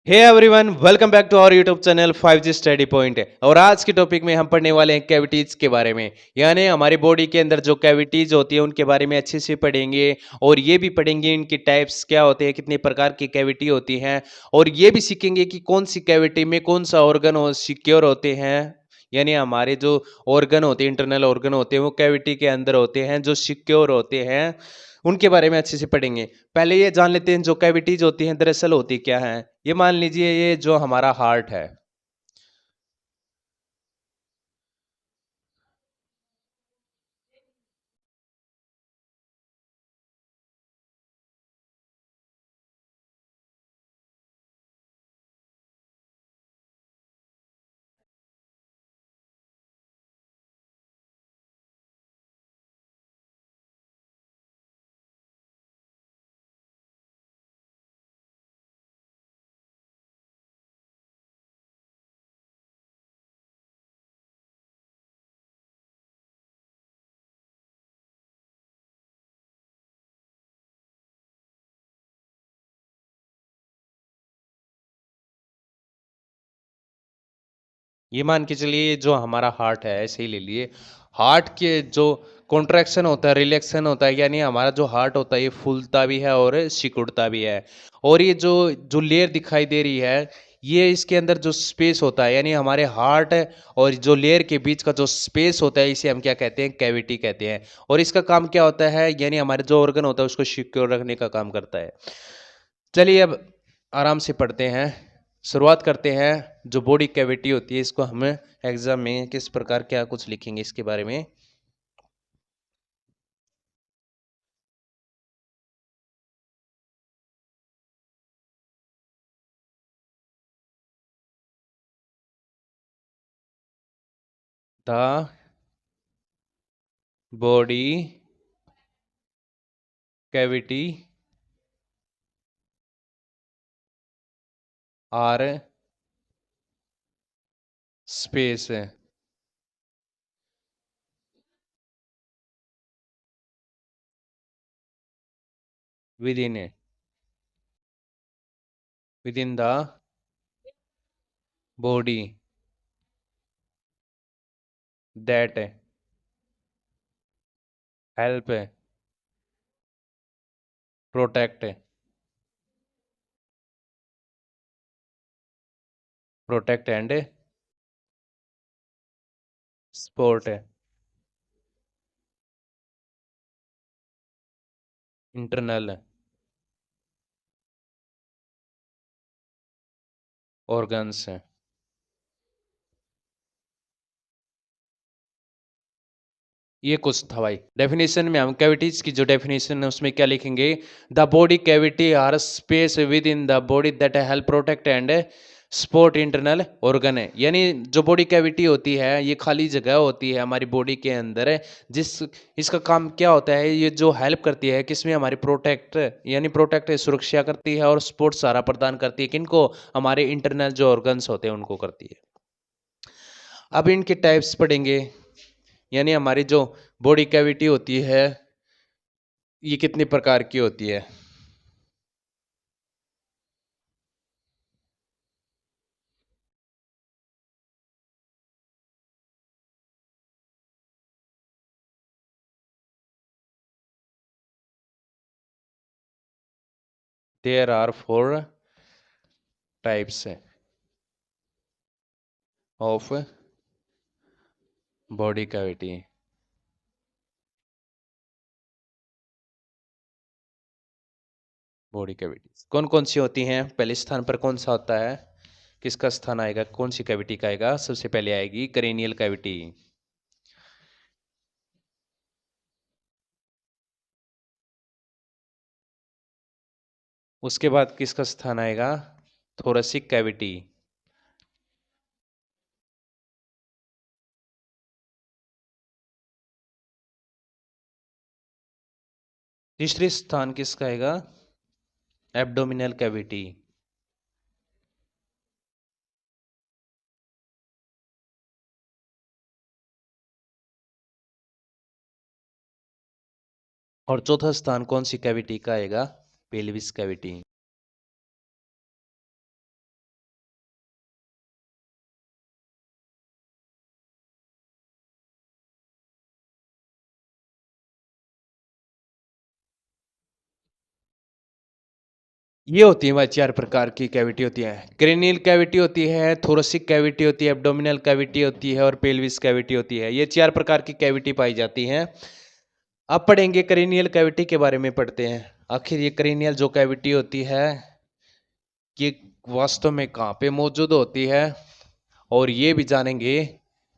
Hey everyone, welcome back to our YouTube channel 5G study point. और आज के topic में हम पढ़ने वाले हैं कैविटीज के बारे में, यानी हमारी बॉडी के अंदर जो कैविटीज होती है उनके बारे में अच्छे से पढ़ेंगे। और ये भी पढ़ेंगे इनकी टाइप्स क्या होते हैं, कितने प्रकार की कैविटी होती हैं। और ये भी सीखेंगे कि कौन सी कैविटी में कौन सा ऑर्गन सिक्योर होते हैं, यानी हमारे जो ऑर्गन होते हैं, इंटरनल ऑर्गन होते हैं, वो कैविटी के अंदर होते हैं जो सिक्योर होते हैं। उनके बारे में अच्छे से पढ़ेंगे। पहले ये जान लेते हैं जो कैविटीज होती हैं दरअसल होती क्या है। ये मान लीजिए ये जो हमारा हार्ट है, ये मान के चलिए जो हमारा हार्ट है ऐसे ही ले लिए। हार्ट के जो कॉन्ट्रैक्शन होता है, रिलैक्शन होता है, यानी हमारा जो हार्ट होता है ये फूलता भी है और सिकुड़ता भी है। और ये जो जो लेयर दिखाई दे रही है, ये इसके अंदर जो स्पेस होता है, यानी हमारे हार्ट और जो लेयर के बीच का जो स्पेस होता है, इसे हम क्या कहते हैं, कैविटी कहते हैं। और इसका काम क्या होता है, यानी हमारे जो ऑर्गन होता है उसको सिक्योर रखने का काम करता है। चलिए अब आराम से पढ़ते हैं। शुरुआत करते हैं। जो बॉडी कैविटी होती है इसको हम एग्जाम में किस प्रकार क्या कुछ लिखेंगे इसके बारे में। The body cavity are space within the body that help protect and support internal organs. ये कुछ था भाई। डेफिनेशन में हम कैविटीज की जो डेफिनेशन है उसमें क्या लिखेंगे, the body cavity are space within the body that help protect and support internal organ है। यानी जो बॉडी कैविटी होती है ये खाली जगह होती है हमारी बॉडी के अंदर, जिस इसका काम क्या होता है, ये जो हेल्प करती है किसमें, हमारी प्रोटेक्ट, यानी प्रोटेक्ट सुरक्षा करती है और सपोर्ट सारा प्रदान करती है। किनको, हमारे इंटरनल जो ऑर्गन्स होते हैं उनको करती है। अब इनके टाइप्स पढ़ेंगे, यानी हमारी जो बॉडी कैविटी होती है ये कितने प्रकार की होती है। There are 4 types of body cavity. Body cavities कौन कौन सी होती हैं, पहले स्थान पर कौन सा होता है, किसका स्थान आएगा, कौन सी कैविटी का आएगा, सबसे पहले आएगी करेनियल कैविटी। उसके बाद किसका स्थान आएगा, थोरेसिक कैविटी। तीसरे स्थान किसका आएगा, एब्डोमिनल कैविटी। और चौथा स्थान कौन सी कैविटी का आएगा? Pelvis cavity. ये होती है भाई, चार प्रकार की कैविटी होती है। क्रेनियल कैविटी होती है, थोरेसिक कैविटी होती है, एब्डोमिनल कैविटी होती है और पेल्विस कैविटी होती है। ये चार प्रकार की कैविटी पाई जाती हैं। अब पढ़ेंगे क्रेनियल कैविटी के बारे में पढ़ते हैं। आखिर ये क्रेनियल जो कैविटी होती है ये वास्तव में कहाँ पे मौजूद होती है, और ये भी जानेंगे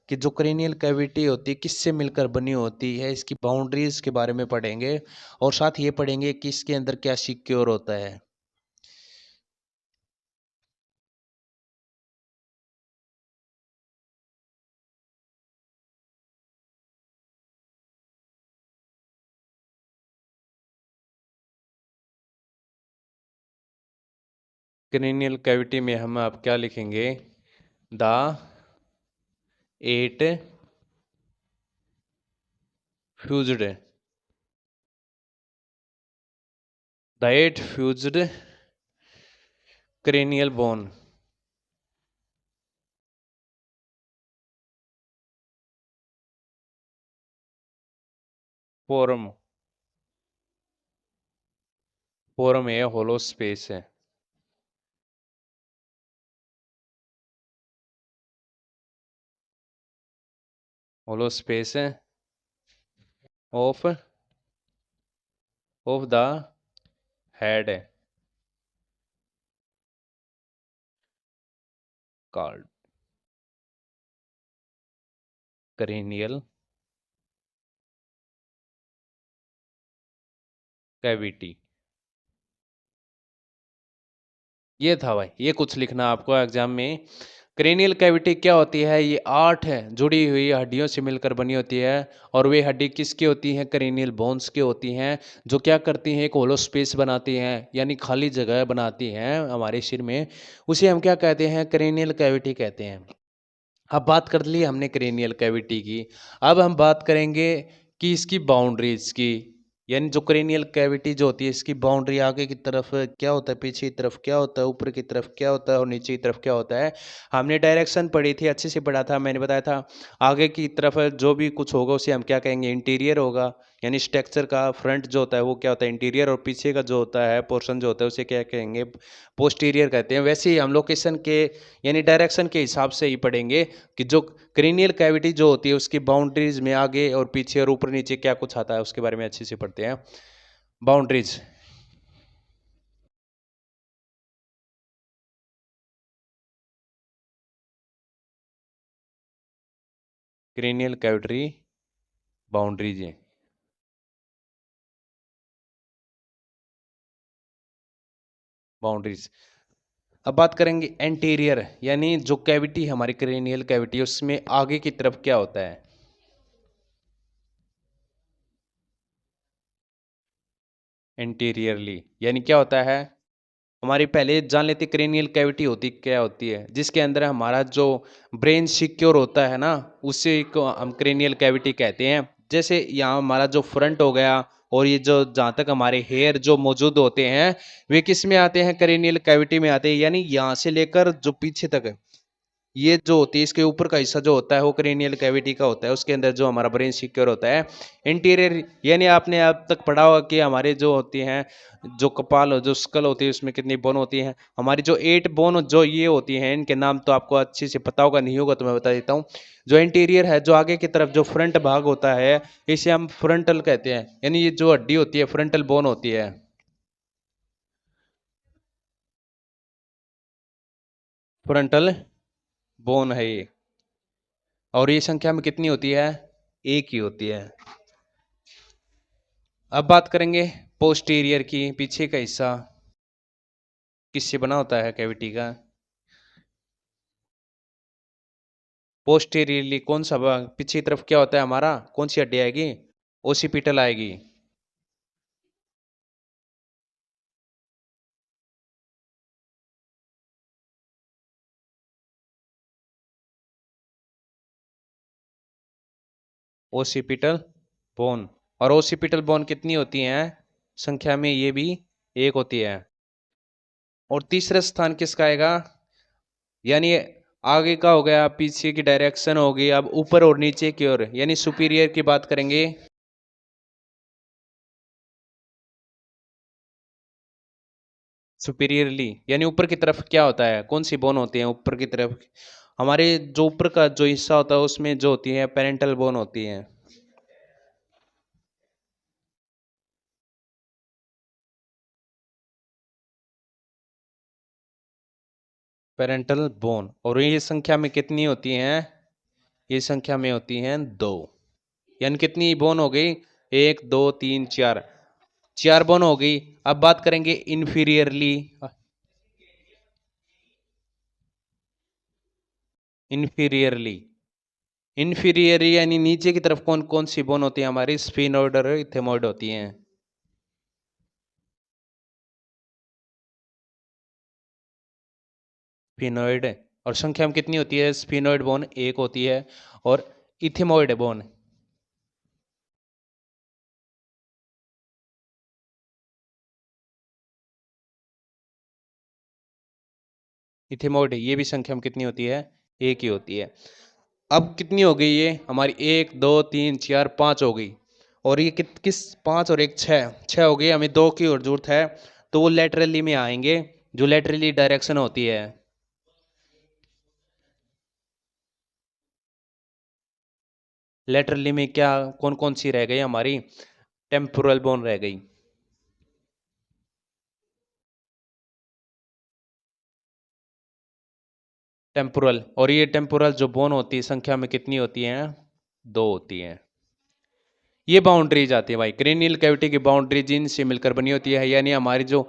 कि जो क्रेनियल कैविटी होती है किससे मिलकर बनी होती है, इसकी बाउंड्रीज के बारे में पढ़ेंगे। और साथ ये पढ़ेंगे कि इसके अंदर क्या सिक्योर होता है। क्रेनियल कैविटी में हम आप क्या लिखेंगे? The eight fused, the eight fused cranial bone form, form है होलो स्पेस है, होलो स्पेस है of of the head called cranial cavity. ये था भाई, ये कुछ लिखना आपको एग्जाम में। क्रेनियल कैविटी क्या होती है? ये 8 है जुड़ी हुई हड्डियों से मिलकर बनी होती है। और वे हड्डी किसकी होती हैं? क्रेनियल बोन्स की होती हैं, जो क्या करती हैं? एक होलो स्पेस बनाती हैं, यानी खाली जगह बनाती हैं हमारे सिर में। उसे हम क्या कहते हैं? क्रेनियल कैविटी कहते हैं। अब बात कर ली हमने क्रेनियल कैविटी की। अब हम बात करेंगे कि इसकी बाउंड्रीज की, यानी जो क्रेनियल कैविटी जो होती है इसकी बाउंड्री आगे की तरफ क्या होता है, पीछे की तरफ क्या होता है, ऊपर की तरफ क्या होता है और नीचे की तरफ क्या होता है। हमने डायरेक्शन पढ़ी थी, अच्छे से पढ़ा था, मैंने बताया था। आगे की तरफ जो भी कुछ होगा उसे हम क्या कहेंगे? इंटीरियर होगा, यानी स्ट्रक्चर का फ्रंट जो होता है वो क्या होता है? इंटीरियर। और पीछे का जो होता है पोर्शन जो होता है उसे क्या कहेंगे? पोस्टीरियर कहते हैं। वैसे ही हम लोकेशन के यानी डायरेक्शन के हिसाब से ही पढ़ेंगे कि जो क्रेनियल कैविटी जो होती है उसकी बाउंड्रीज में आगे और पीछे और ऊपर नीचे क्या कुछ आता है उसके बारे में अच्छे से पढ़ते हैं। बाउंड्रीज, क्रेनियल कैविटी बाउंड्रीज है। बाउंड्रीज। अब बात करेंगे एंटीरियर, यानी जो कैविटी हमारी क्रेनियल कैविटी है उसमें आगे की तरफ क्या होता है? एंटीरियरली यानी क्या होता है? हमारी पहले जान लेते क्रेनियल कैविटी होती क्या होती है, जिसके अंदर हमारा जो ब्रेन सिक्योर होता है ना, उसे को हम क्रेनियल कैविटी कहते हैं। जैसे यहाँ हमारा जो फ्रंट हो गया, और ये जो जहाँ तक हमारे हेयर जो मौजूद होते हैं वे किस में आते हैं? क्रेनियल कैविटी में आते हैं। यानी यहाँ से लेकर जो पीछे तक है, ये जो होती है इसके ऊपर का हिस्सा जो होता है वो क्रेनियल कैविटी का होता है, उसके अंदर जो हमारा ब्रेन सिक्योर होता है। इंटीरियर यानी आपने अब तक पढ़ा होगा कि हमारे जो होती हैं, जो कपाल जो स्कल होती है उसमें कितनी बोन होती हैं? हमारी जो 8 बोन जो ये होती हैं, इनके नाम तो आपको अच्छे से पता होगा, नहीं होगा तो मैं बता देता हूँ। जो इंटीरियर है, जो आगे की तरफ जो फ्रंट भाग होता है, इसे हम फ्रंटल कहते हैं। यानी ये जो हड्डी होती है फ्रंटल बोन होती है। फ्रंटल बोन है ये। और ये संख्या में कितनी होती है? एक ही होती है। अब बात करेंगे पोस्टीरियर की, पीछे का हिस्सा किससे बना होता है कैविटी का? पोस्टीरियरली कौन सा पीछे की तरफ क्या होता है हमारा? कौन सी हड्डी आएगी? ओसिपिटल आएगी। Occipital bone. और ओसिपिटल बोन कितनी होती हैं संख्या में? ये भी एक होती है। और तीसरा स्थान किसका आएगा? यानी आगे का हो गया, पीछे की डायरेक्शन होगी, अब ऊपर और नीचे की ओर यानी सुपीरियर की बात करेंगे। सुपीरियरली यानी ऊपर की तरफ क्या होता है, कौन सी बोन होती है ऊपर की तरफ? हमारे जो ऊपर का जो हिस्सा होता है उसमें जो होती है पेरेंटल बोन होती है। पेरेंटल बोन, और ये संख्या में कितनी होती हैं? ये संख्या में होती हैं दो। यानी कितनी बोन हो गई? एक दो तीन चार, चार बोन हो गई। अब बात करेंगे इन्फीरियरली। इन्फीरियरली, इन्फीरियर यानी नीचे की तरफ कौन कौन सी बोन होती है हमारी? स्फीनोइड और इथेमोइड होती हैं। स्फीनोइड, और संख्या में कितनी होती है? स्फीनोइड बोन एक होती है, और इथेमोइड बोन इथेमोइड ये भी संख्या में कितनी होती है? एक ही होती है। अब कितनी हो गई ये हमारी? एक दो तीन चार पांच हो गई। और ये किस पांच और एक छः, छः हो गई। हमें दो की और जरूरत है, तो वो लेटरली में आएंगे, जो लेटरली डायरेक्शन होती है। लेटरली में क्या कौन कौन सी रह गई हमारी? टेम्पोरल बोन रह गई। टेम्पोरल, और ये टेम्पोरल जो बोन होती है संख्या में कितनी होती हैं? दो होती हैं। ये बाउंड्रीज आती है भाई, क्रेनियल कैविटी की बाउंड्री जिन से मिलकर बनी होती है। यानी हमारी जो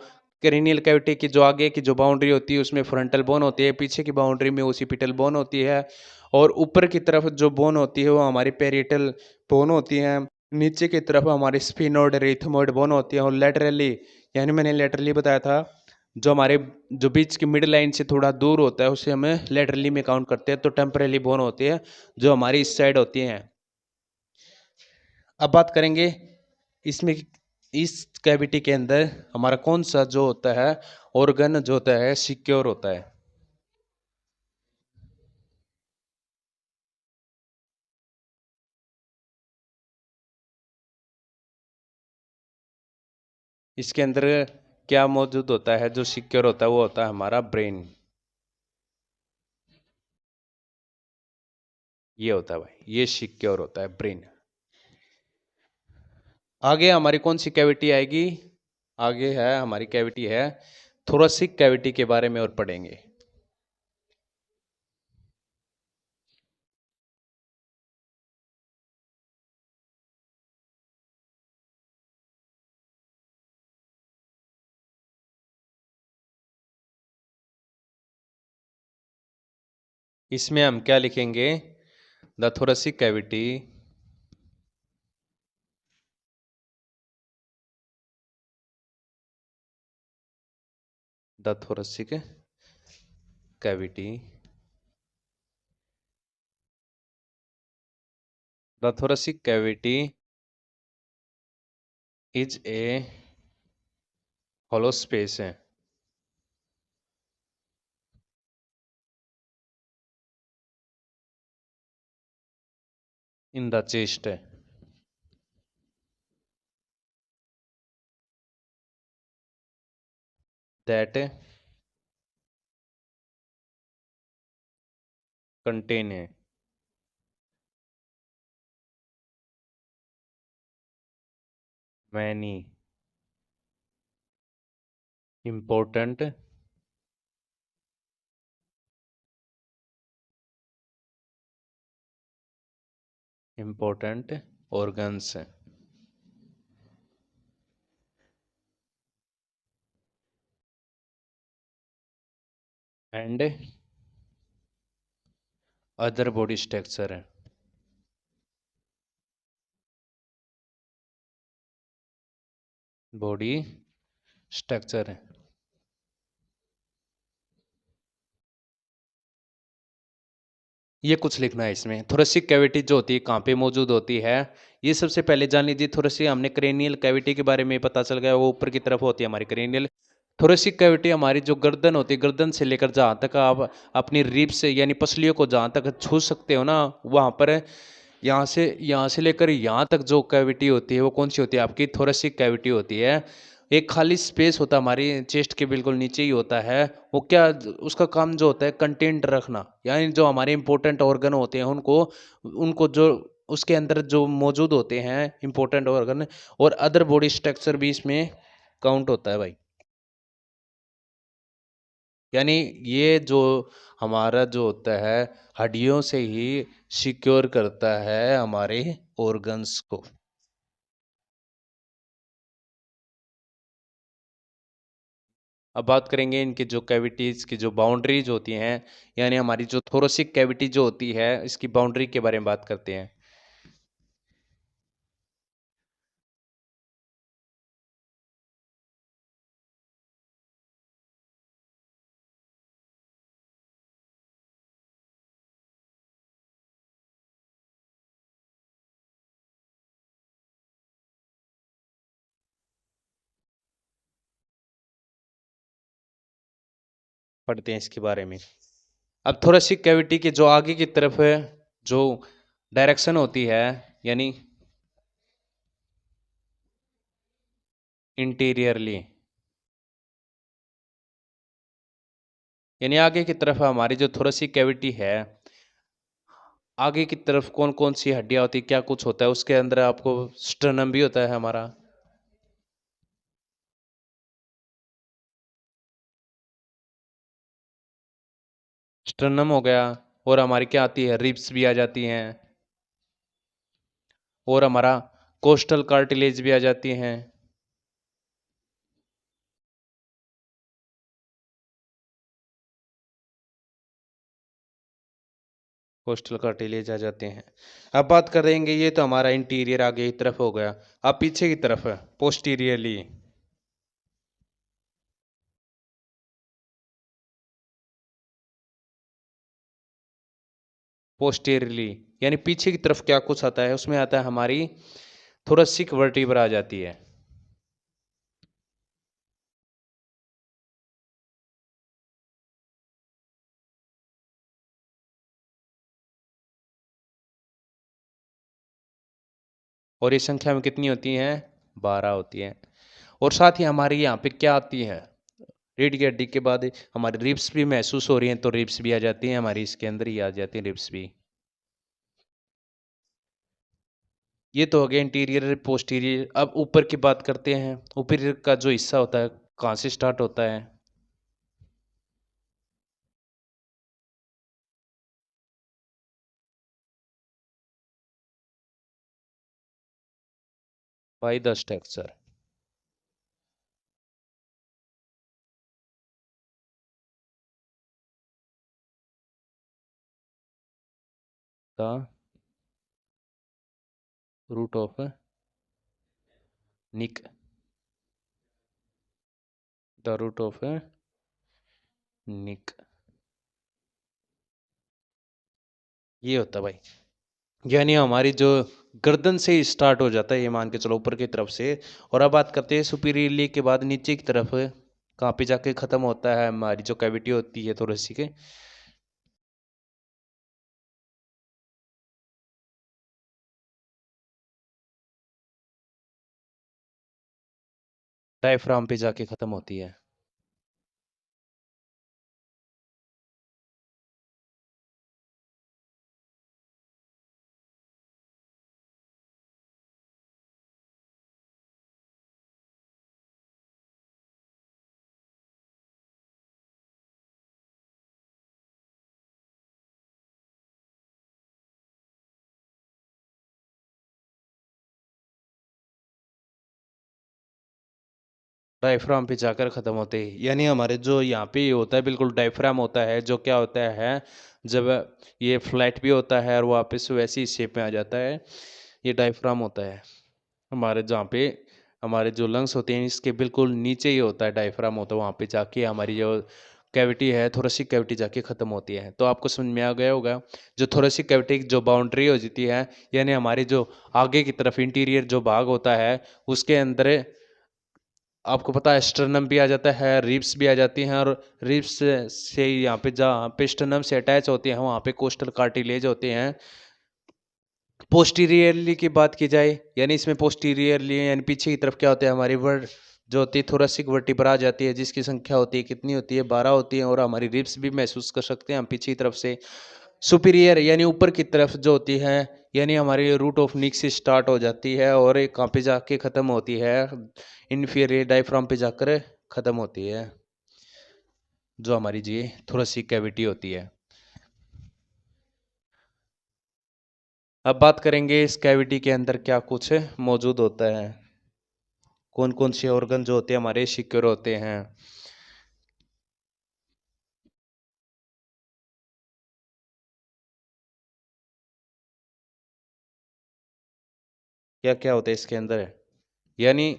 क्रेनियल कैविटी की जो आगे की जो बाउंड्री होती है उसमें फ्रंटल बोन होती है, पीछे की बाउंड्री में ओसिपिटल बोन होती है, और ऊपर की तरफ जो बोन होती है वो हमारी पेरिटल बोन होती है। नीचे की तरफ हमारी स्फीनोइड इथमोइड बोन होती है। और लेटरली, यानी मैंने लेटरली बताया था, जो हमारे जो बीच की मिड लाइन से थोड़ा दूर होता है उसे हमें लेटरली में काउंट करते हैं। तो टेम्परली बोन होती है जो हमारी इस साइड होती है। अब बात करेंगे इसमें, इस कैविटी के अंदर हमारा कौन सा जो होता है ऑर्गन जो होता है सिक्योर होता है? इसके अंदर क्या मौजूद होता है जो सिक्योर होता है? वो होता है हमारा ब्रेन। ये होता है भाई, ये सिक्योर होता है ब्रेन। आगे हमारी कौन सी कैविटी आएगी? आगे है हमारी कैविटी है थोरेसिक कैविटी के बारे में और पढ़ेंगे। इसमें हम क्या लिखेंगे? The thoracic cavity the thoracic cavity the thoracic cavity is a hollow space in the chest that contain many important important organs and other body structure body structure ये कुछ लिखना है इसमें। थोरेसिक कैविटी जो होती है कहाँ पे मौजूद होती है, ये सबसे पहले जान लीजिए। थोरेसिक हमने क्रेनियल कैविटी के बारे में पता चल गया, वो ऊपर की तरफ होती है हमारी क्रेनियल। थोरेसिक कैविटी हमारी जो गर्दन होती है, गर्दन से लेकर जहाँ तक आप अपनी रिब्स यानी पसलियों को जहाँ तक छू सकते हो ना, वहाँ पर यहाँ से लेकर यहाँ तक जो कैविटी होती है वो कौन सी होती है, आपकी थोरेसिक कैविटी होती है। एक खाली स्पेस होता है हमारी चेस्ट के बिल्कुल नीचे ही होता है। वो क्या, उसका काम जो होता है कंटेंट रखना, यानी जो हमारे इंपॉर्टेंट ऑर्गन होते हैं उनको उनको जो उसके अंदर जो मौजूद होते हैं इंपॉर्टेंट ऑर्गन, और अदर बॉडी स्ट्रक्चर भी इसमें काउंट होता है भाई। यानी ये जो हमारा जो होता है हड्डियों से ही सिक्योर करता है हमारे ऑर्गन्स को। अब बात करेंगे इनकी जो कैविटीज की जो बाउंड्रीज होती हैं, यानी हमारी जो थोरेसिक कैविटी जो होती है इसकी बाउंड्री के बारे में बात करते हैं। पढ़ते हैं इसके बारे में। अब थोरेसिक कैविटी के जो आगे की तरफ है जो डायरेक्शन होती है, यानी इंटीरियरली, यानी आगे की तरफ हमारी जो थोरेसिक कैविटी है, आगे की तरफ कौन कौन सी हड्डियां होती है, क्या कुछ होता है उसके अंदर, आपको स्टर्नम भी होता है हमारा। स्टर्नम हो गया, और हमारी क्या आती है, रिब्स भी आ जाती हैं, और हमारा कोस्टल कार्टिलेज भी आ जाती हैं। कोस्टल कार्टिलेज आ जाते हैं। अब बात करेंगे, ये तो हमारा इंटीरियर आगे की तरफ हो गया। अब पीछे की तरफ है पोस्टीरियरली। पोस्टीरियरली यानी पीछे की तरफ क्या कुछ आता है, उसमें आता है हमारी थोरेसिक वर्टिब्रा आ जाती है। और ये संख्या में कितनी होती हैं, 12 होती हैं। और साथ ही हमारी यहाँ पे क्या आती है, रीढ़ की हड्डी के बाद हमारी रिब्स भी महसूस हो रही हैं, तो रिब्स भी आ जाती हैं हमारी, इसके अंदर ही आ जाती हैं रिब्स भी। ये तो हो गया इंटीरियर पोस्टीरियर। अब ऊपर की बात करते हैं। ऊपर का जो हिस्सा होता है कहाँ से स्टार्ट होता है, by the structure, the root of neck, the root of neck, ये होता है भाई। यानी हमारी जो गर्दन से ही स्टार्ट हो जाता है, ये मान के चलो ऊपर की तरफ से। और अब बात करते हैं सुपीरियरली के बाद नीचे की तरफ कहाँ पे जाके खत्म होता है हमारी जो कैविटी होती है थोरेसिक के, डायफ्राम पे जाके खत्म होती है। डायफ्राम पे जाकर ख़त्म होते हैं, यानी हमारे जो यहाँ पे ये होता है बिल्कुल डायफ्राम होता है, जो क्या होता है जब ये फ्लैट भी होता है और वापस वैसी शेप में आ जाता है, ये डायफ्राम होता है हमारे जहाँ पे हमारे जो लंग्स होते हैं इसके बिल्कुल नीचे ही होता है डायफ्राम होता है, वहाँ पे जाके हमारी जो कैविटी है थोरेसिक कैविटी जाके ख़त्म होती है। तो आपको समझ में आ गया होगा जो थोरेसिक कैविटी की जो बाउंड्री हो जाती है, यानी हमारी जो आगे की तरफ इंटीरियर जो भाग होता है उसके अंदर आपको पता है स्टर्नम भी आ जाता है, रिब्स भी आ जाती हैं, और रिब्स से यहाँ पे जहाँ पे स्टर्नम से अटैच होते हैं वहाँ पे कोस्टल कार्टिलेज होते हैं। पोस्टीरियरली की बात की जाए, यानी इसमें पोस्टीरियरली यानी पीछे की तरफ क्या होता है, हमारी वर्ड जो होती है थोरेसिक वर्टिब्रा आ जाती है, जिसकी संख्या होती है कितनी होती है 12 होती है, और हमारी रिब्स भी महसूस कर सकते हैं हम पीछे की तरफ से। सुपीरियर यानी ऊपर की तरफ जो होती है, यानी हमारी रूट ऑफ निक से स्टार्ट हो जाती है और एक कहाँ पे जाके ख़त्म होती है, इन्फीरियर डायफ्राम पे जाकर ख़त्म होती है, जो हमारी जी थोरेसिक कैविटी होती है। अब बात करेंगे इस कैविटी के अंदर क्या कुछ मौजूद होता है, कौन कौन से ऑर्गन जो होते हैं हमारे सिक्योर होते हैं। क्या क्या होता है इसके अंदर, यानी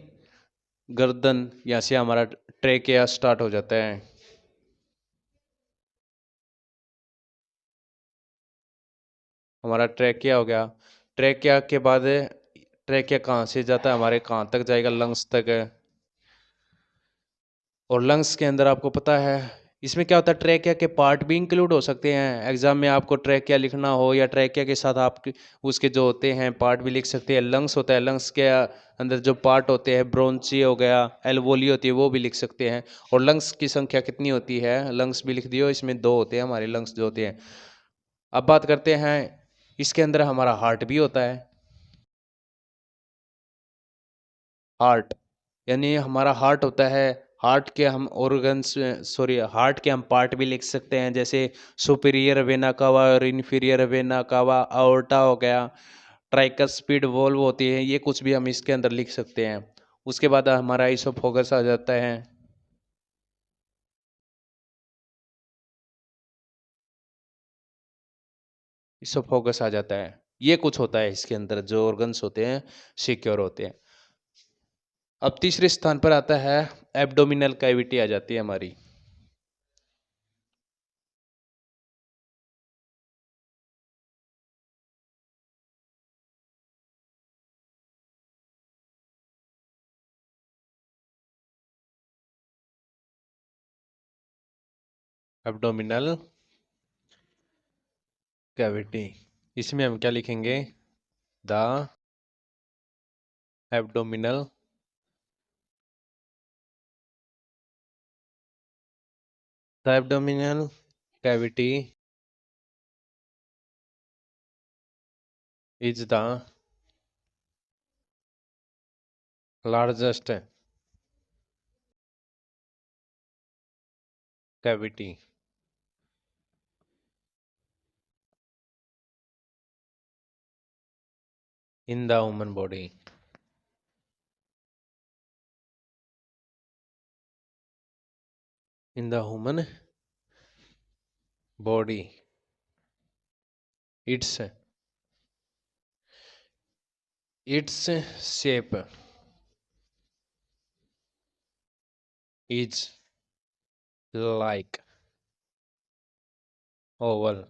गर्दन यहाँ से हमारा ट्रेकिया स्टार्ट हो जाता है। हमारा ट्रेकिया हो गया, ट्रेकिया के बाद ट्रेकिया कहाँ से जाता है, हमारे कहाँ तक जाएगा, लंग्स तक। और लंग्स के अंदर आपको पता है इसमें क्या होता है, ट्रेकिया के पार्ट भी इंक्लूड हो सकते हैं। एग्जाम में आपको ट्रेकिया लिखना हो या ट्रेकिया के साथ आप उसके जो होते हैं पार्ट भी लिख सकते हैं। लंग्स होता है, लंग्स के अंदर जो पार्ट होते हैं, ब्रोंची हो गया, एल्वोली होती है, वो भी लिख सकते हैं। और लंग्स की संख्या कितनी होती है, लंग्स भी लिख दियो, इसमें 2 होते हैं हमारे लंग्स जो होते हैं। अब बात करते हैं इसके अंदर हमारा हार्ट भी होता है। हार्ट यानी हमारा हार्ट होता है, हार्ट के हम ऑर्गन्स सॉरी हार्ट के हम पार्ट भी लिख सकते हैं, जैसे सुपीरियर वेना कावा और इन्फीरियर वेना कावा, आओर्टा हो गया, ट्राइकस्पिड वॉल्व होती है, ये कुछ भी हम इसके अंदर लिख सकते हैं। उसके बाद हमारा इसोफोगस आ जाता है, इसोफोगस आ जाता है, ये कुछ होता है इसके अंदर जो ऑर्गन्स होते हैं सिक्योर होते हैं। अब तीसरे स्थान पर आता है एब्डोमिनल कैविटी आ जाती है हमारी। एब्डोमिनल कैविटी, इसमें हम क्या लिखेंगे, the abdominal the abdominal cavity is the largest cavity in the human body. In the human body its its shape is like oval.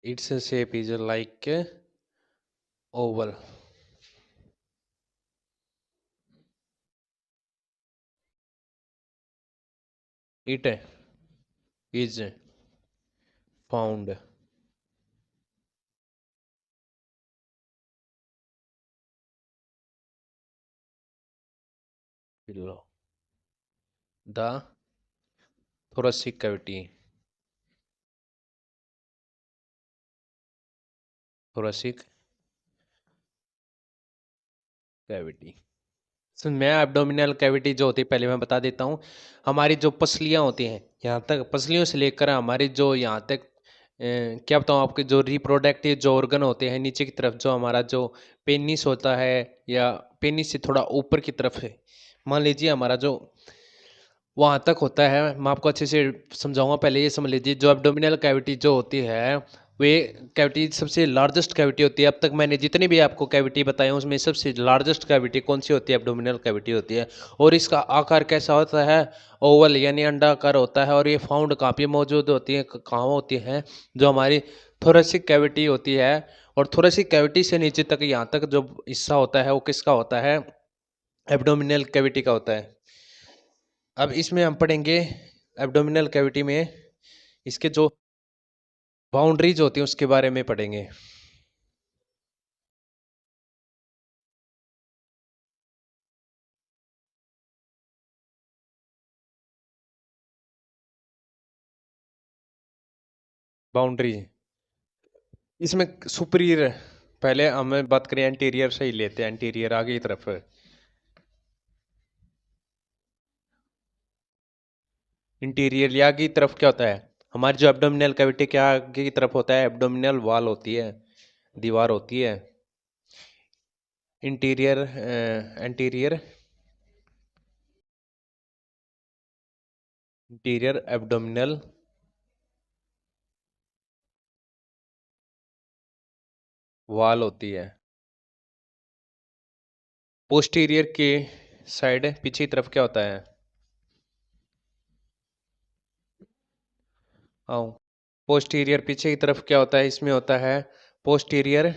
Its shape is like oval. It is found below the thoracic cavity। thoracic cavity, सुन मैं abdominal cavity जो होती है पहले मैं बता देता हूँ। हमारी जो पसलियाँ होती हैं यहाँ तक, पसलियों से लेकर हमारी जो यहाँ तक क्या बताऊँ आपके जो रिप्रोडक्टिव जो ऑर्गन होते हैं नीचे की तरफ, जो हमारा जो पेनिस होता है या पेनिस से थोड़ा ऊपर की तरफ है, मान लीजिए हमारा जो वहाँ तक होता है, मैं आपको अच्छे से समझाऊंगा, पहले ये समझ लीजिए जो एब्डोमिनल कैविटी जो होती है वे कैविटी सबसे लार्जेस्ट कैविटी होती है। अब तक मैंने जितनी भी आपको कैविटी बताई हैं उसमें सबसे लार्जेस्ट कैविटी कौन सी होती है? एब्डोमिनल कैविटी होती है। और इसका आकार कैसा होता है? ओवल यानी अंडाकार होता है। और ये फाउंड कहाँ पे मौजूद होती है? कहाँ होती हैं? जो हमारी थोरेसिक कैविटी होती है। और थोरेसिक कैविटी से नीचे तक यहाँ तक जो हिस्सा होता है वो किसका होता है? एब्डोमिनल कैविटी का होता है। अब इसमें हम पढ़ेंगे एब्डोमिनल कैविटी में इसके जो बाउंड्रीज होती हैं उसके बारे में पढ़ेंगे। बाउंड्री इसमें सुपीरियर, पहले हमें बात करें एंटीरियर से ही लेते हैं। एंटीरियर आगे की तरफ, इंटीरियर या आगे की तरफ क्या होता है? हमारी जो एब्डोमिनल कैविटी क्या आगे की तरफ होता है? एब्डोमिनल वॉल होती है, दीवार होती है। Interior anterior interior abdominal wall होती है। पोस्टीरियर के साइड पीछे की तरफ क्या होता है? आओ, पोस्टीरियर पीछे की तरफ क्या होता है? इसमें होता है पोस्टीरियर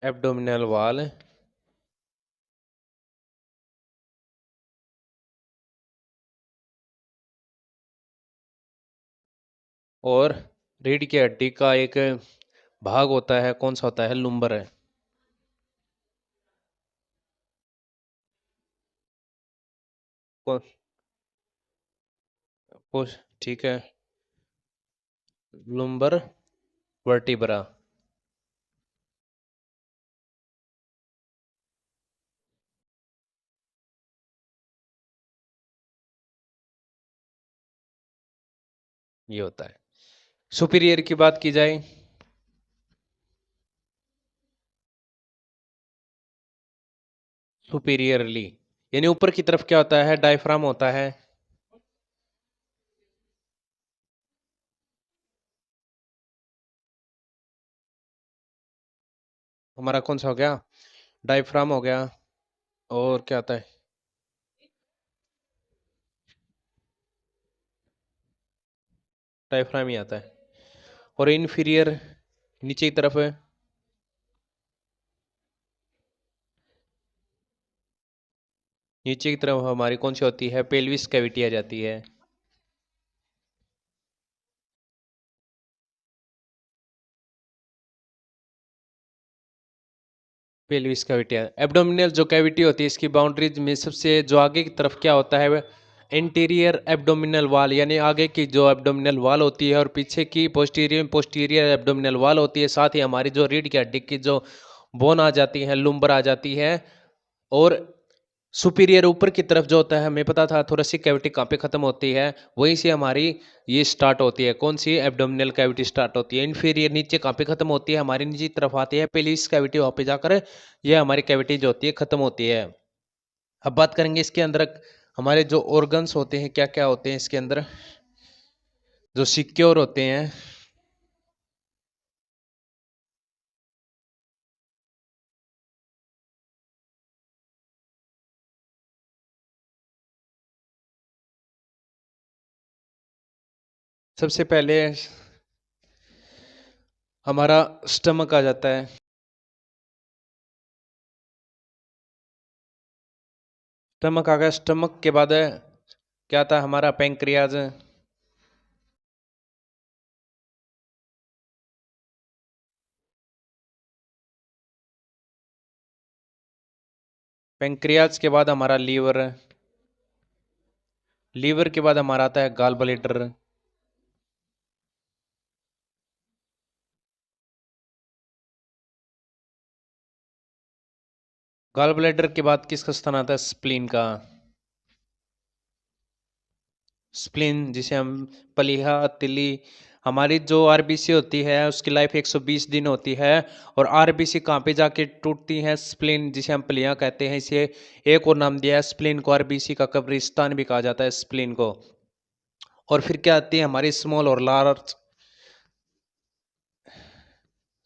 एब्डोमिनल वॉल और रीढ़ की हड्डी का एक भाग होता है, कौन सा होता है? लुम्बर है। कौन? ठीक है, लुम्बर वर्टिब्रा। ये होता है। सुपीरियर की बात की जाए, सुपीरियरली यानी ऊपर की तरफ क्या होता है? डायफ्राम होता है। हमारा कौन सा हो गया? डायफ्राम हो गया। और क्या आता है? डायफ्राम ही आता है। और इन्फीरियर नीचे की तरफ है, नीचे की तरफ हमारी कौन सी होती है? पेल्विस कैविटी आ जाती है। Pelvis cavity. एब्डोमिनल जो कैविटी होती है इसकी बाउंड्रीज में सबसे जो आगे की तरफ क्या होता है? इंटीरियर एब्डोमिनल वॉल यानी आगे की जो एब्डोमिनल वॉल होती है और पीछे की पोस्टीरियर पोस्टीरियर एब्डोमिनल वॉल होती है। साथ ही हमारी जो रीढ़ की हड्डी की जो बोन आ जाती है, लुम्बर आ जाती है। और सुपीरियर ऊपर की तरफ जो होता है, हमें पता था थोरेसिक कैविटी कहाँ पे खत्म होती है, वहीं से हमारी ये स्टार्ट होती है। कौन सी? एब्डोमिनल कैविटी स्टार्ट होती है। इन्फीरियर नीचे कहाँ पे खत्म होती है? हमारी नीचे की तरफ आती है पेल्विस कैविटी, वहाँ पे जाकर ये हमारी कैविटी जो होती है खत्म होती है। अब बात करेंगे इसके अंदर हमारे जो ऑर्गन्स होते हैं, क्या क्या होते हैं इसके अंदर जो सिक्योर होते हैं। सबसे पहले हमारा स्टमक आ जाता है। स्टमक आ गया। स्टमक के बाद क्या था? हमारा पेंक्रियाज। पेंक्रियाज के बाद हमारा लीवर। लीवर के बाद हमारा आता है गॉल ब्लैडर। गॉल ब्लैडर के बाद किसका स्थान आता है? स्प्लीन का। स्प्लीन जिसे हम प्लीहा, तिली हमारी जो आरबीसी होती है उसकी लाइफ 120 दिन होती है। और आरबीसी कहाँ पे जाके टूटती हैं? स्प्लीन, जिसे हम प्लियाँ कहते हैं। इसे एक और नाम दिया है स्प्लीन को, आरबीसी का कब्रिस्तान भी कहा जाता है स्प्लीन को। और फिर क्या आती है हमारी स्मॉल और लार्ज,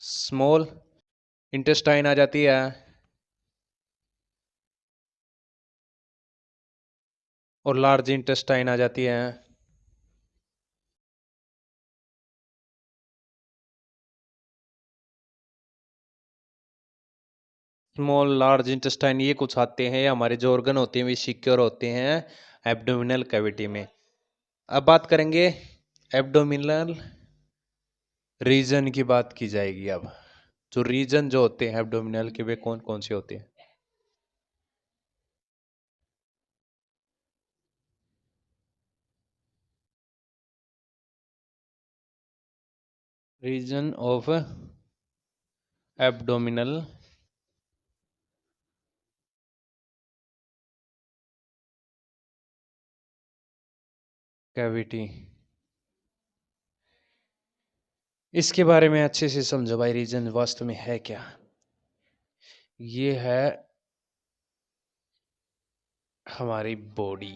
स्मॉल इंटेस्टाइन आ जाती है और लार्ज इंटेस्टाइन आ जाती है। स्मॉल लार्ज इंटेस्टाइन ये कुछ आते हैं, हमारे जो ऑर्गन होते हैं वे सिक्योर होते हैं एब्डोमिनल कैविटी में। अब बात करेंगे एब्डोमिनल रीजन की बात की जाएगी। अब जो रीजन जो होते हैं एब्डोमिनल के वे कौन कौन से होते हैं? रीजन ऑफ एब्डोमिनल कैविटी, इसके बारे में अच्छे से समझो भाई। रीजन वास्तव में है क्या? ये है हमारी बॉडी।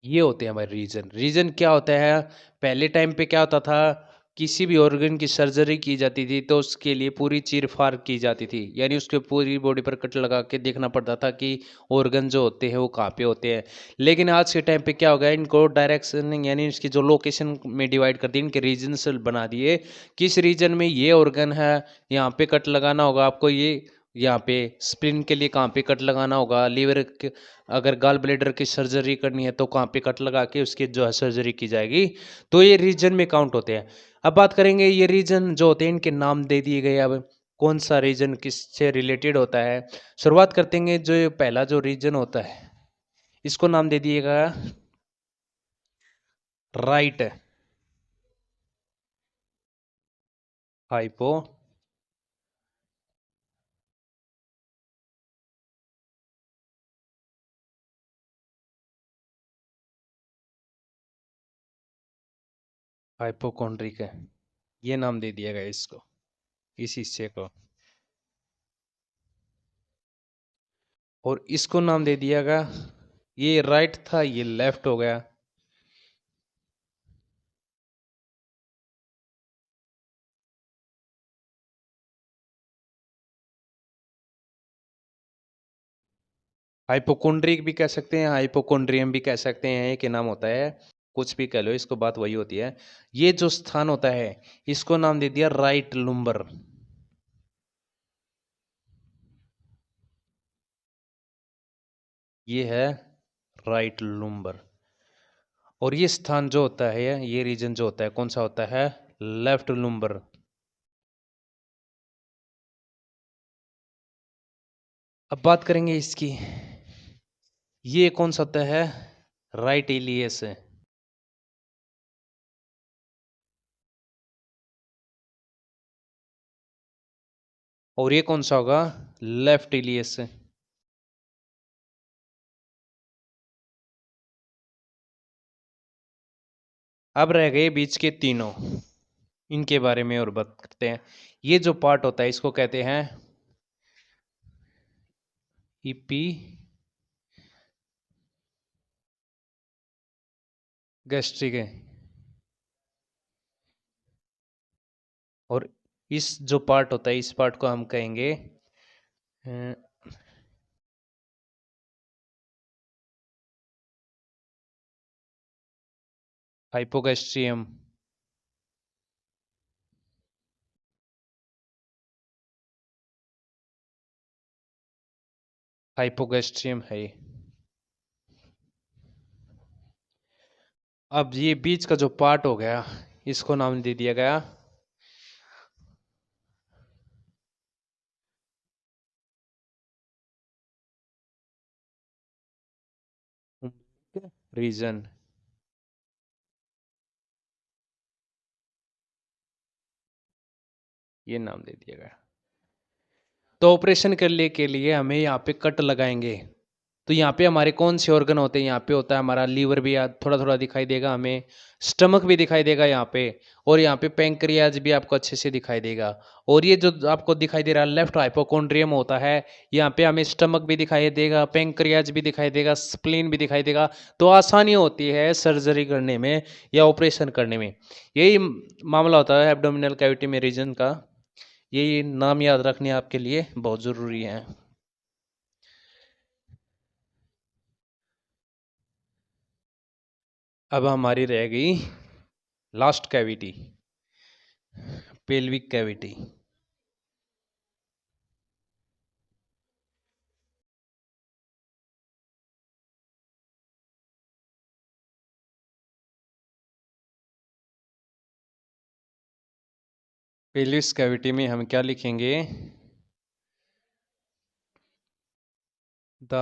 ये होते हैं हमारे रीजन। रीजन क्या होता है? पहले टाइम पे क्या होता था, किसी भी ऑर्गन की सर्जरी की जाती थी तो उसके लिए पूरी चीर फाड़ की जाती थी, यानी उसके पूरी बॉडी पर कट लगा के देखना पड़ता था कि ऑर्गन जो होते हैं वो कहाँ पे होते हैं। लेकिन आज के टाइम पे क्या हो गया, इनको डायरेक्शन यानी इसकी जो लोकेशन में डिवाइड कर दी, इनके रीजन्स बना दिए। किस रीजन में ये ऑर्गन है, यहाँ पे कट लगाना होगा आपको। ये यहाँ पे स्प्लीन के लिए कहाँ पे कट लगाना होगा, लीवर अगर गॉल ब्लेडर की सर्जरी करनी है तो कहाँ पे कट लगा के उसकी जो है सर्जरी की जाएगी। तो ये रीजन में काउंट होते हैं। अब बात करेंगे ये रीजन जो होते हैं इनके नाम दे दिए गए। अब कौन सा रीजन किससे रिलेटेड होता है? शुरुआत करते हैं जो ये पहला जो रीजन होता है इसको नाम दे दिएगा राइट हाइपो हाइपोकॉन्ड्रिक है, ये नाम दे दिया गया इसको, इस हिस्से को। और इसको नाम दे दिया गया, ये राइट था ये लेफ्ट हो गया। हाइपोकोंड्रिक भी कह सकते हैं, हाइपोकोंड्रियम भी कह सकते हैं, एक ही नाम होता है। कुछ भी कह लो इसको, बात वही होती है। ये जो स्थान होता है इसको नाम दे दिया राइट लुम्बर। ये है राइट लुम्बर। और ये स्थान जो होता है, ये रीजन जो होता है कौन सा होता है? Left lumbar. अब बात करेंगे इसकी, ये कौन सा होता है? Right iliac. और ये कौन सा होगा? Left iliac. अब रह गए बीच के तीनों, इनके बारे में और बात करते हैं। ये जो पार्ट होता है इसको कहते हैं ईपी गैस्ट्रिक है। और इस जो पार्ट होता है इस पार्ट को हम कहेंगे हाइपोगैस्ट्रियम। हाइपोगैस्ट्रियम है ये। अब ये बीच का जो पार्ट हो गया इसको नाम दे दिया गया रीजन। ये नाम दे दिया गया। तो ऑपरेशन करने के लिए हमें यहाँ पे कट लगाएंगे। तो यहाँ पे हमारे कौन से ऑर्गन होते हैं, यहाँ पे होता है हमारा लीवर भी थोड़ा थोड़ा दिखाई देगा हमें, स्टमक भी दिखाई देगा यहाँ पे, और यहाँ पे पैंक्रियाज भी आपको अच्छे से दिखाई देगा। और ये जो आपको दिखाई दे रहा है लेफ्ट हाइपोकॉन्ड्रियम होता है, यहाँ पे हमें स्टमक भी दिखाई देगा, पैंक्रियाज भी दिखाई देगा, स्प्लीन भी दिखाई देगा। तो आसानी होती है सर्जरी करने में या ऑपरेशन करने में। यही मामला होता है एब्डोमिनल कैविटी में रीजन का। ये नाम याद रखने आपके लिए बहुत ज़रूरी है। अब हमारी रह गई last cavity, pelvic cavity. Pelvis cavity में हम क्या लिखेंगे? The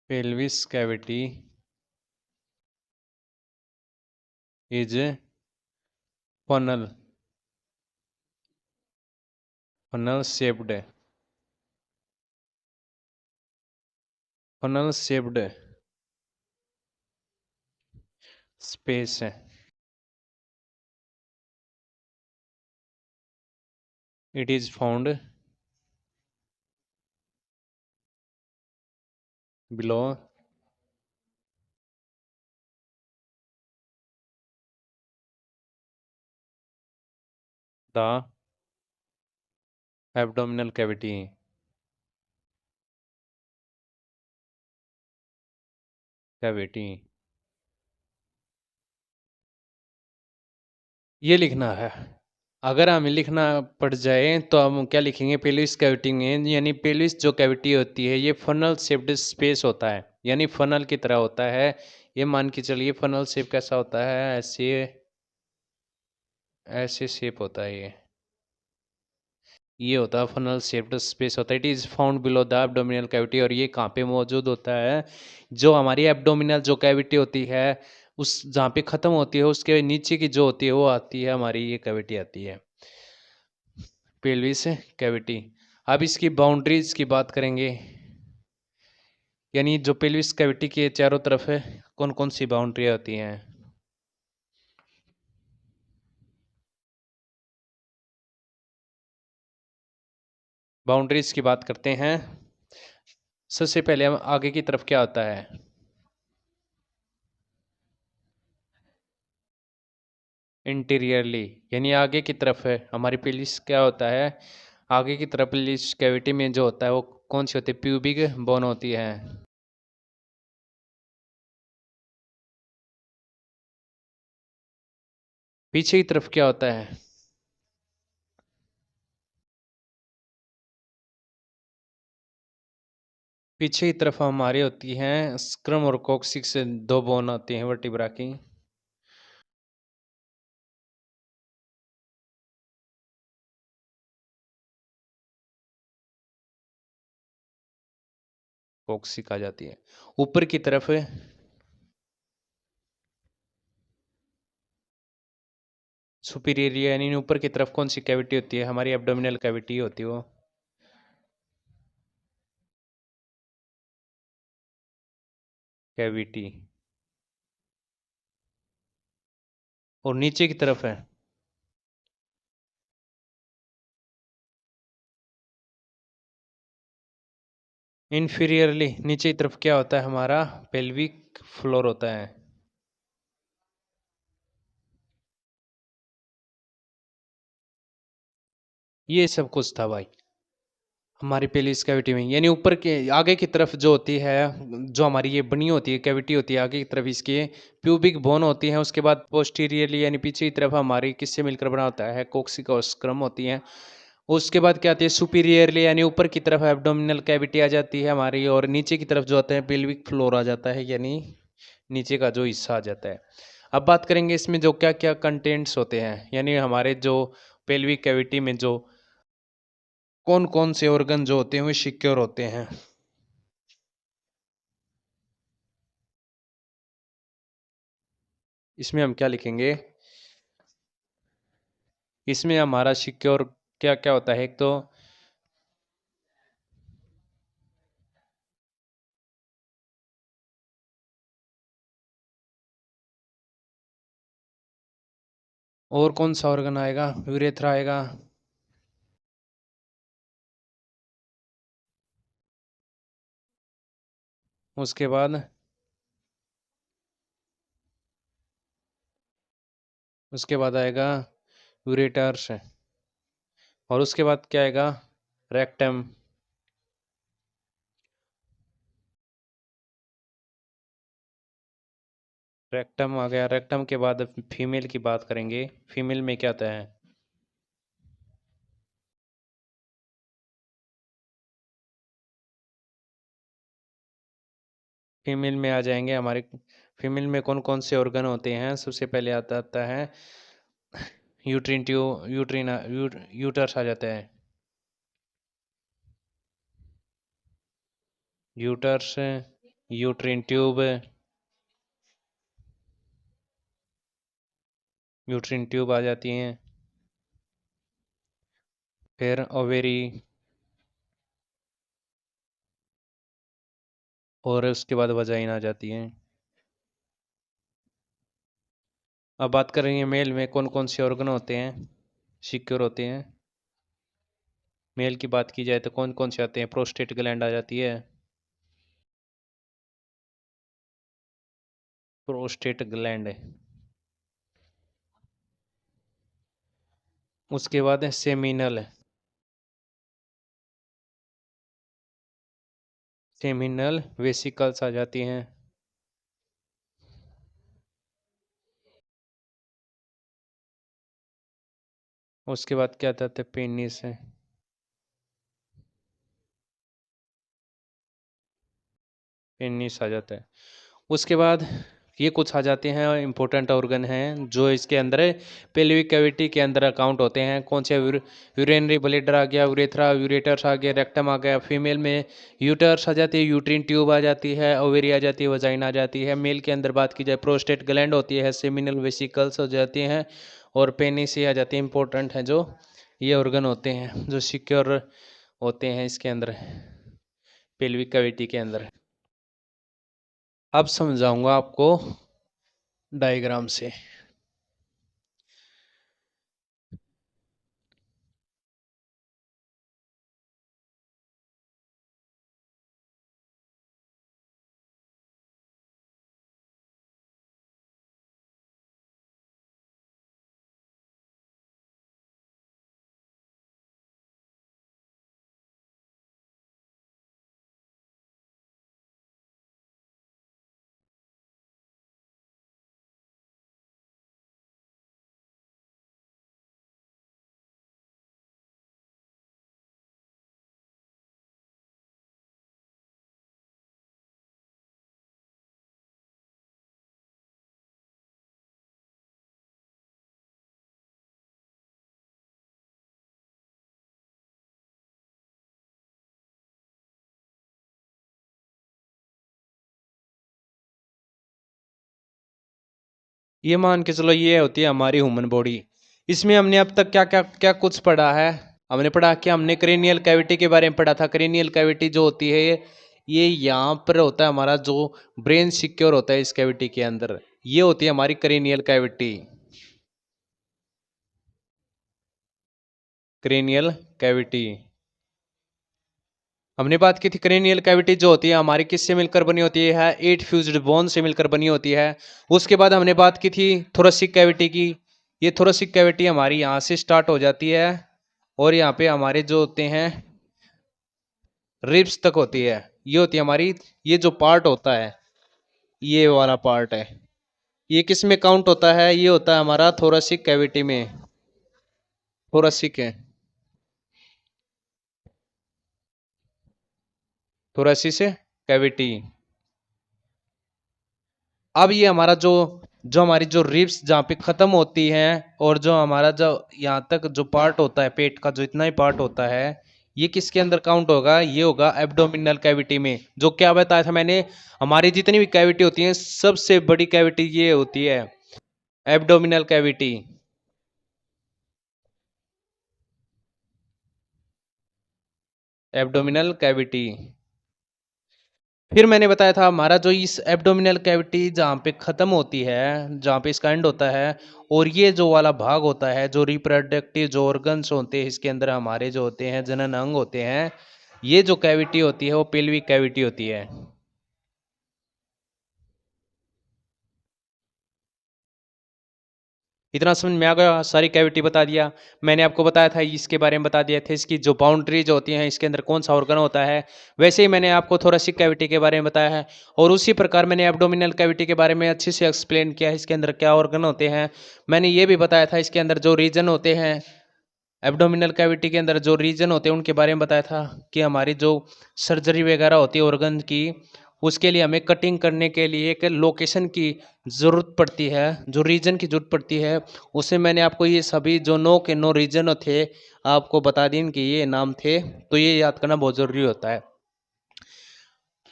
pelvis cavity is funnel, funnel shaped, funnel shaped space है। It is found below the abdominal cavity, cavity. ये लिखना है। अगर हमें लिखना पड़ जाए तो हम क्या लिखेंगे पेल्विस कैविटी में, यानी पेल्विस जो कैविटी होती है ये फनल शेप्ड स्पेस होता है, यानी फनल की तरह होता है। ये मान के चलिए फनल शेप कैसा होता है, ऐसे ऐसे शेप होता है ये होता है फनल शेप्ड स्पेस होता है। It is found below the abdominal cavity. और ये कहाँ पे मौजूद होता है? जो हमारी एब्डोमिनल जो कैविटी होती है उस जहाँ पे ख़त्म होती है उसके नीचे की जो होती है वो आती है हमारी ये कैविटी आती है, पेल्विस कैविटी। अब इसकी बाउंड्रीज की बात करेंगे, यानी जो पेल्विस कैविटी के चारों तरफ है कौन कौन सी बाउंड्री होती हैं। बाउंड्रीज की बात करते हैं। सबसे पहले हम आगे की तरफ क्या होता है? इंटीरियरली, यानी आगे की तरफ है हमारी पेल्विस क्या होता है, आगे की तरफ पेल्विस कैविटी में जो होता है वो कौन सी होती है? प्यूबिक बोन होती है। पीछे की तरफ क्या होता है? पीछे की तरफ हमारी होती हैं स्क्रम और कोक्सिक्स, दो बोन होती हैं वर्टिब्रा की। कोक्सिक आ जाती है। ऊपर की तरफ सुपीरियर, यानी ऊपर की तरफ कौन सी कैविटी होती है? हमारी एब्डोमिनल कैविटी होती है वो, कैविटी। और नीचे की तरफ है इन्फीरियरली, नीचे की तरफ क्या होता है? हमारा पेल्विक फ्लोर होता है। ये सब कुछ था भाई हमारी पेल्विस कैविटी में, यानी ऊपर के आगे की तरफ जो होती है, जो हमारी ये बनी होती है कैविटी होती है आगे की तरफ इसके प्यूबिक बोन होती है। उसके बाद पोस्टीरियरली यानी पीछे की तरफ हमारी किससे मिलकर बना होता है? कोक्सिक और स्क्रम होती है। उसके बाद क्या आती है? सुपीरियरली, यानी ऊपर की तरफ एब्डोमिनल कैविटी आ जाती है हमारी, और नीचे की तरफ जो होता है पेल्विक फ्लोर आ जाता है, यानी नीचे का जो हिस्सा आ जाता है। अब बात करेंगे इसमें जो क्या क्या कंटेंट्स होते हैं, यानी हमारे जो पेल्विक कैविटी में जो कौन कौन से ऑर्गन जो होते हैं वो सिक्योर होते हैं। इसमें हम क्या लिखेंगे? इसमें हमारा सिक्योर क्या क्या होता है, एक तो और कौन सा ऑर्गन आएगा, यूरेथ्रा आएगा, उसके बाद आएगा यूरेटर्स, और उसके बाद क्या आएगा, रेक्टम। रेक्टम आ गया, रेक्टम के बाद फीमेल की बात करेंगे, फीमेल में क्या आता है, फीमेल में आ जाएंगे हमारे, फीमेल में कौन कौन से ऑर्गन होते हैं, सबसे पहले आता है यूट्रिन ट्यूब, यूटर्स आ जाता है, uterus, uterine tube, uterine tube आ जाती हैं, फिर ओवेरी, और उसके बाद वजाइन आ जाती हैं। अब बात करेंगे मेल में कौन कौन से ऑर्गन होते हैं, सिक्योर होते हैं। मेल की बात की जाए तो कौन कौन से आते हैं, प्रोस्टेट ग्लैंड आ जाती है, प्रोस्टेट ग्लैंड, उसके बाद है सेमिनल, सेमिनल वेसिकल्स आ जाती हैं, उसके बाद क्या आता है, पेनिस है, पेनिस आ जाता है। उसके बाद ये कुछ आ जाते हैं इंपॉर्टेंट ऑर्गन हैं जो इसके अंदर पेल्विक कैविटी के अंदर अकाउंट होते हैं, कौन से, यूरिनरी ब्लैडर आ गया, यूरेथ्रा, यूरेटर्स आ गया, रेक्टम आ गया, फीमेल में यूटर्स आ जाती है, यूट्रिन ट्यूब आ जाती है, ओवेरी आ जाती है, वजाइन आ जाती है। मेल के अंदर बात की जाए प्रोस्टेट ग्लैंड होती है, सेमिनल वेसिकल्स हो जाती हैं, और पेनिस आ जाती है। इंपॉर्टेंट है जो ये ऑर्गन होते हैं जो सिक्योर होते हैं इसके अंदर, पेल्विक कैविटी के अंदर। अब समझाऊंगा आपको डायग्राम से। ये मान के चलो ये होती है हमारी ह्यूमन बॉडी। इसमें हमने अब तक क्या क्या क्या कुछ पढ़ा है, हमने पढ़ा कि हमने क्रेनियल कैविटी के बारे में पढ़ा था। क्रेनियल कैविटी जो होती है ये यहाँ पर होता है हमारा जो ब्रेन सिक्योर होता है इस कैविटी के अंदर, ये होती है हमारी क्रेनियल कैविटी, क्रेनियल कैविटी। हमने बात की थी क्रेनियल कैविटी जो होती है हमारी किससे मिलकर बनी होती है, 8 फ्यूज्ड बोन से मिलकर बनी होती है। उसके बाद हमने बात की थी थोरेसिक कैविटी की। ये थोरेसिक कैविटी हमारी यहाँ से स्टार्ट हो जाती है और यहाँ पे हमारे जो होते हैं रिब्स तक होती है। ये होती है हमारी, ये जो पार्ट होता है ये वाला पार्ट है, ये किस में काउंट होता है, ये होता है हमारा थोरेसिक कैविटी में, थोरेसिक है, थोरेसिस कैविटी। अब ये हमारा जो जो हमारी जो रिब्स जहाँ पे खत्म होती हैं और जो हमारा जो यहाँ तक जो पार्ट होता है पेट का, जो इतना ही पार्ट होता है, ये किसके अंदर काउंट होगा, ये होगा एब्डोमिनल कैविटी में। जो क्या बताया था मैंने, हमारी जितनी भी कैविटी होती है सबसे बड़ी कैविटी ये होती है एब्डोमिनल कैविटी। Abdominal cavity. फिर मैंने बताया था हमारा जो इस एब्डोमिनल कैविटी जहाँ पे ख़त्म होती है, जहाँ पे इसका एंड होता है, और ये जो वाला भाग होता है, जो रिप्रोडक्टिव जो ऑर्गन्स होते हैं इसके अंदर हमारे जो होते हैं जनन अंग होते हैं, ये जो कैविटी होती है वो पेल्विक कैविटी होती है। इतना समझ में आ गया, सारी कैविटी बता दिया। मैंने आपको बताया था इसके बारे में बता दिया था इसकी जो बाउंड्रीज होती हैं, इसके अंदर कौन सा ऑर्गन होता है। वैसे ही मैंने आपको थोरेसिक कैविटी के बारे में बताया है, और उसी प्रकार मैंने एब्डोमिनल कैविटी के बारे में अच्छे से एक्सप्लेन किया है, इसके अंदर क्या ऑर्गन होते हैं। मैंने ये भी बताया था इसके अंदर जो रीजन होते हैं, एब्डोमिनल कैविटी के अंदर जो रीजन होते हैं उनके बारे में बताया था कि हमारी जो सर्जरी वगैरह होती है ऑर्गन की, उसके लिए हमें कटिंग करने के लिए एक लोकेशन की ज़रूरत पड़ती है, जो रीजन की ज़रूरत पड़ती है। उसे मैंने आपको ये सभी जो 9 के 9 रीजन थे आपको बता दिन कि ये नाम थे, तो ये याद करना बहुत ज़रूरी होता है।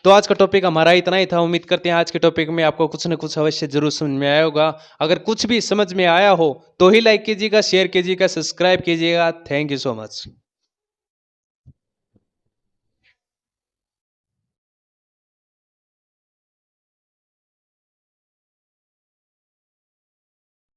तो आज का टॉपिक हमारा इतना ही था। उम्मीद करते हैं आज के टॉपिक में आपको कुछ न कुछ अवश्य जरूर समझ में आया होगा। अगर कुछ भी समझ में आया हो तो ही लाइक कीजिएगा, शेयर कीजिएगा, सब्सक्राइब कीजिएगा। Thank you so much.